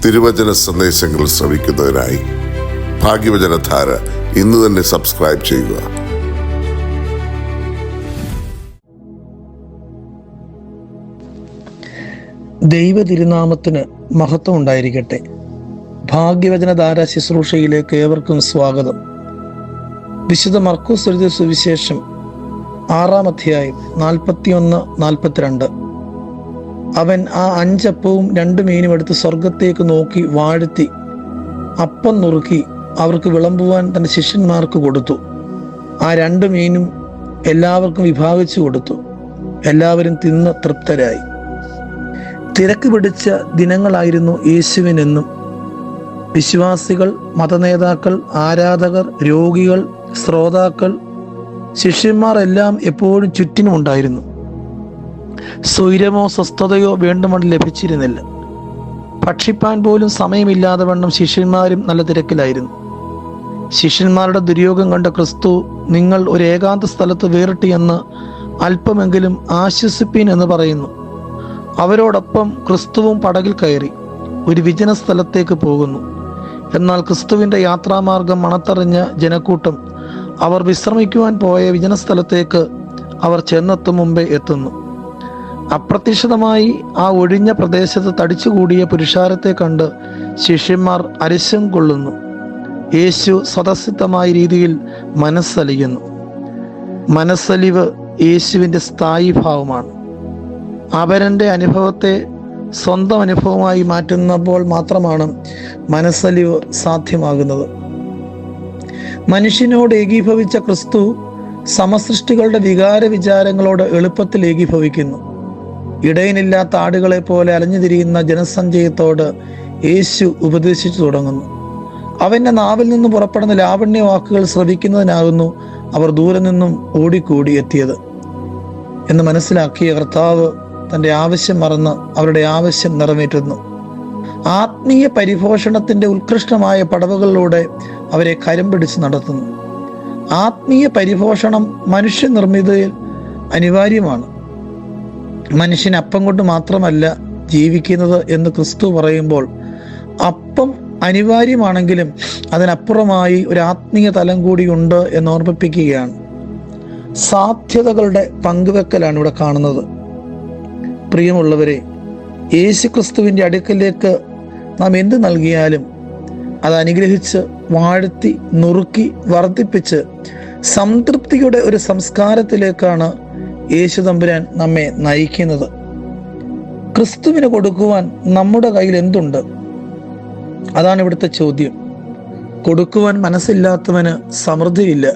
തിരുവചന സന്ദേശങ്ങൾ ശ്രവിക്കുന്നതിനായി ഭാഗ്യവചനധാര ഇന്ന് തന്നെ സബ്സ്ക്രൈബ് ചെയ്യുക. ദൈവ തിരുനാമത്തിന് മഹത്വം ഉണ്ടായിരിക്കട്ടെ. ഭാഗ്യവചനധാര ശുശ്രൂഷയിലേക്ക് ഏവർക്കും സ്വാഗതം. വിശുദ്ധ മർക്കോസ് എഴുതിയ സുവിശേഷം 6-ാം അധ്യായം 41-42. അവൻ ആ 5 അപ്പവും 2 മീനും എടുത്ത് സ്വർഗത്തേക്ക് നോക്കി വാഴ്ത്തി അപ്പം നുറുക്കി അവർക്ക് വിളമ്പുവാൻ തൻ്റെ ശിഷ്യന്മാർക്ക് കൊടുത്തു. ആ 2 മീനും എല്ലാവർക്കും വിഭാഗിച്ചു കൊടുത്തു. എല്ലാവരും തിന്ന് തൃപ്തരായി. തിരക്ക് പിടിച്ച ദിനങ്ങളായിരുന്നു യേശുവിനെന്നും. വിശ്വാസികൾ, മതനേതാക്കൾ, ആരാധകർ, രോഗികൾ, ശ്രോതാക്കൾ, ശിഷ്യന്മാർ എല്ലാം എപ്പോഴും ചുറ്റിനുമുണ്ടായിരുന്നു. സ്വൈരമോ സ്വസ്ഥതയോ വേണ്ടുമണ്ണം ലഭിച്ചിരുന്നില്ല. ഭക്ഷിപ്പാൻ പോലും സമയമില്ലാതെ വണ്ണം ശിഷ്യന്മാരും നല്ല തിരക്കിലായിരുന്നു. ശിഷ്യന്മാരുടെ ദുര്യോഗം കണ്ട ക്രിസ്തു, നിങ്ങൾ ഒരു ഏകാന്ത സ്ഥലത്ത് വേറിട്ട് എന്ന് അല്പമെങ്കിലും ആശ്വസിപ്പീൻ എന്ന് പറയുന്നു. അവരോടൊപ്പം ക്രിസ്തുവും പടകിൽ കയറി ഒരു വിജന സ്ഥലത്തേക്ക് പോകുന്നു. എന്നാൽ ക്രിസ്തുവിൻ്റെ യാത്രാമാർഗം മണത്തറിഞ്ഞ ജനക്കൂട്ടം അവർ വിശ്രമിക്കുവാൻ പോയ വിജന സ്ഥലത്തേക്ക് അവർ ചെന്നെത്തും മുമ്പേ എത്തുന്നു. അപ്രതീക്ഷിതമായി ആ ഒഴിഞ്ഞ പ്രദേശത്ത് തടിച്ചുകൂടിയ പുരുഷാരത്തെ കണ്ട് ശിഷ്യന്മാർ അരിശം കൊള്ളുന്നു. യേശു സ്വതസിദ്ധമായ രീതിയിൽ മനസ്സലിയുന്നു. മനസ്സലിവ് യേശുവിൻ്റെ സ്ഥായി ഭാവമാണ്. അവരൻ്റെ അനുഭവത്തെ സ്വന്തം അനുഭവമായി മാറ്റുന്നപ്പോൾ മാത്രമാണ് മനസ്സലിവ് സാധ്യമാകുന്നത്. മനുഷ്യനോട് ഏകീഭവിച്ച ക്രിസ്തു സമസൃഷ്ടികളുടെ വികാര വിചാരങ്ങളോട് എളുപ്പത്തിൽ ഏകീഭവിക്കുന്നു. ഇടയനില്ലാത്ത ആടുകളെ പോലെ അലഞ്ഞു തിരിയുന്ന ജനസഞ്ചയത്തോട് യേശു ഉപദേശിച്ചു തുടങ്ങുന്നു. അവൻ്റെ നാവിൽ നിന്ന് പുറപ്പെടുന്ന ലാവണ്യ വാക്കുകൾ ശ്രവിക്കുന്നതിനാകുന്നു അവർ ദൂരെ നിന്നും ഓടിക്കൂടി എത്തിയത് എന്ന് മനസ്സിലാക്കിയ കർത്താവ് തൻ്റെ ആവശ്യം മറന്ന് അവരുടെ ആവശ്യം നിറവേറ്റുന്നു. ആത്മീയ പരിപോഷണത്തിൻ്റെ ഉത്കൃഷ്ടമായ പടവുകളിലൂടെ അവരെ കരം പിടിച്ച് നടത്തുന്നു. ആത്മീയ പരിപോഷണം മനുഷ്യനിർമ്മിതയിൽ അനിവാര്യമാണ്. മനുഷ്യൻ അപ്പം കൊണ്ട് മാത്രമല്ല ജീവിക്കുന്നത് എന്ന് ക്രിസ്തു പറയുമ്പോൾ, അപ്പം അനിവാര്യമാണെങ്കിലും അതിനപ്പുറമായി ഒരു ആത്മീയ തലം കൂടി ഉണ്ട് എന്ന് ഓർമ്മിപ്പിക്കുകയാണ്. സാധ്യതകളുടെ പങ്കുവെക്കലാണ് ഇവിടെ കാണുന്നത്. പ്രിയമുള്ളവരെ, യേശു ക്രിസ്തുവിൻ്റെ അടുക്കലേക്ക് നാം എന്ത് നൽകിയാലും അത് അനുഗ്രഹിച്ച് വാഴ്ത്തി നുറുക്കി വർദ്ധിപ്പിച്ച് സംതൃപ്തിയുടെ ഒരു സംസ്കാരത്തിലേക്കാണ് യേശു തമ്പുരാൻ നമ്മെ നയിക്കുന്നത്. ക്രിസ്തുവിന് കൊടുക്കുവാൻ നമ്മുടെ കയ്യിൽ എന്തുണ്ട്? അതാണ് ഇവിടുത്തെ ചോദ്യം. കൊടുക്കുവാൻ മനസ്സില്ലാത്തവന് സമൃദ്ധിയില്ല.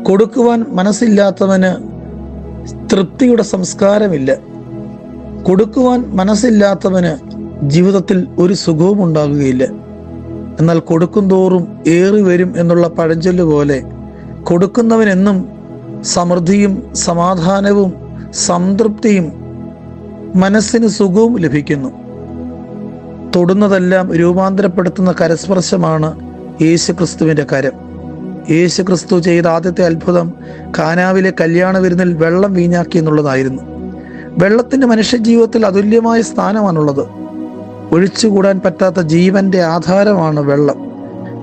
കൊടുക്കുവാൻ മനസ്സില്ലാത്തവന് തൃപ്തിയുടെ സംസ്കാരമില്ല. കൊടുക്കുവാൻ മനസ്സില്ലാത്തവന് ജീവിതത്തിൽ ഒരു സുഖവും ഉണ്ടാകുകയില്ല. എന്നാൽ കൊടുക്കും തോറും ഏറി വരും എന്നുള്ള പഴഞ്ചൊല്ല് പോലെ കൊടുക്കുന്നവനെന്നും സമൃദ്ധിയും സമാധാനവും സംതൃപ്തിയും മനസ്സിന് സുഖവും ലഭിക്കുന്നു. തൊടുന്നതെല്ലാം രൂപാന്തരപ്പെടുത്തുന്ന കരസ്പർശമാണ് യേശു ക്രിസ്തുവിൻ്റെ കരം. യേശു ക്രിസ്തു ചെയ്ത ആദ്യത്തെ അത്ഭുതം കാനാവിലെ കല്യാണ വിരുന്നിൽ വെള്ളം വീഞ്ഞാക്കി എന്നുള്ളതായിരുന്നു. വെള്ളത്തിൻ്റെ മനുഷ്യജീവിതത്തിൽ അതുല്യമായ സ്ഥാനമാണുള്ളത്. ഒഴിച്ചുകൂടാൻ പറ്റാത്ത ജീവന്റെ ആധാരമാണ് വെള്ളം.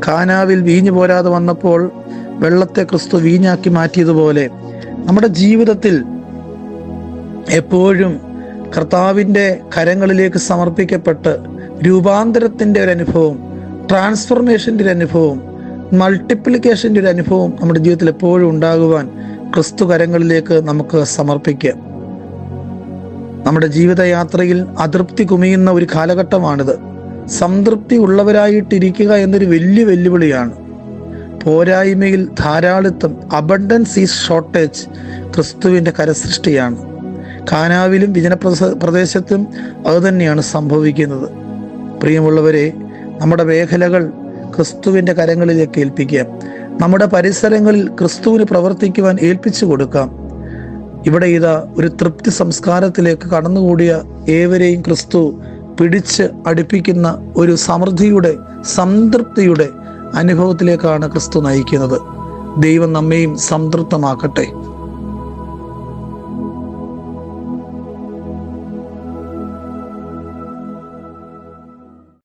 കാനാവിൽ വീഞ്ഞു പോരാതെ വന്നപ്പോൾ വെള്ളത്തെ ക്രിസ്തു വീഞ്ഞാക്കി മാറ്റിയതുപോലെ നമ്മുടെ ജീവിതത്തിൽ എപ്പോഴും കർത്താവിൻ്റെ കരങ്ങളിലേക്ക് സമർപ്പിക്കപ്പെട്ട് രൂപാന്തരത്തിൻ്റെ ഒരു അനുഭവം, ട്രാൻസ്ഫർമേഷൻ്റെ ഒരു അനുഭവം, മൾട്ടിപ്ലിക്കേഷൻ്റെ ഒരു അനുഭവം നമ്മുടെ ജീവിതത്തിൽ എപ്പോഴും ഉണ്ടാകുവാൻ ക്രിസ്തു കരങ്ങളിലേക്ക് നമുക്ക് സമർപ്പിക്കാം. നമ്മുടെ ജീവിതയാത്രയിൽ അതൃപ്തി കുമിയുന്ന ഒരു കാലഘട്ടമാണിത്. സംതൃപ്തി ഉള്ളവരായിട്ടിരിക്കുക എന്നൊരു വലിയ വെല്ലുവിളിയാണ്. പോരായ്മയിൽ ധാരാളിത്തം, അബണ്ടൻസ് ഈസ് ഷോർട്ടേജ്, ക്രിസ്തുവിൻ്റെ കരസൃഷ്ടിയാണ്. കാനാവിലും പ്രദേശത്തും അതുതന്നെയാണ് സംഭവിക്കുന്നത്. പ്രിയമുള്ളവരെ, നമ്മുടെ മേഖലകൾ ക്രിസ്തുവിൻ്റെ കരങ്ങളിലേക്ക് ഏൽപ്പിക്കാം. നമ്മുടെ പരിസരങ്ങളിൽ ക്രിസ്തുവിന് പ്രവർത്തിക്കുവാൻ ഏൽപ്പിച്ചു കൊടുക്കാം. ഇവിടെ ഇതാ ഒരു തൃപ്തി സംസ്കാരത്തിലേക്ക് കടന്നുകൂടിയ ഏവരെയും ക്രിസ്തു പിടിച്ച് അടുപ്പിക്കുന്ന ഒരു സമൃദ്ധിയുടെ, സംതൃപ്തിയുടെ അനുഭവത്തിലേക്കാണ് ക്രിസ്തു നയിക്കുന്നത്. ദൈവം നമ്മെയും സംതൃപ്തമാക്കട്ടെ.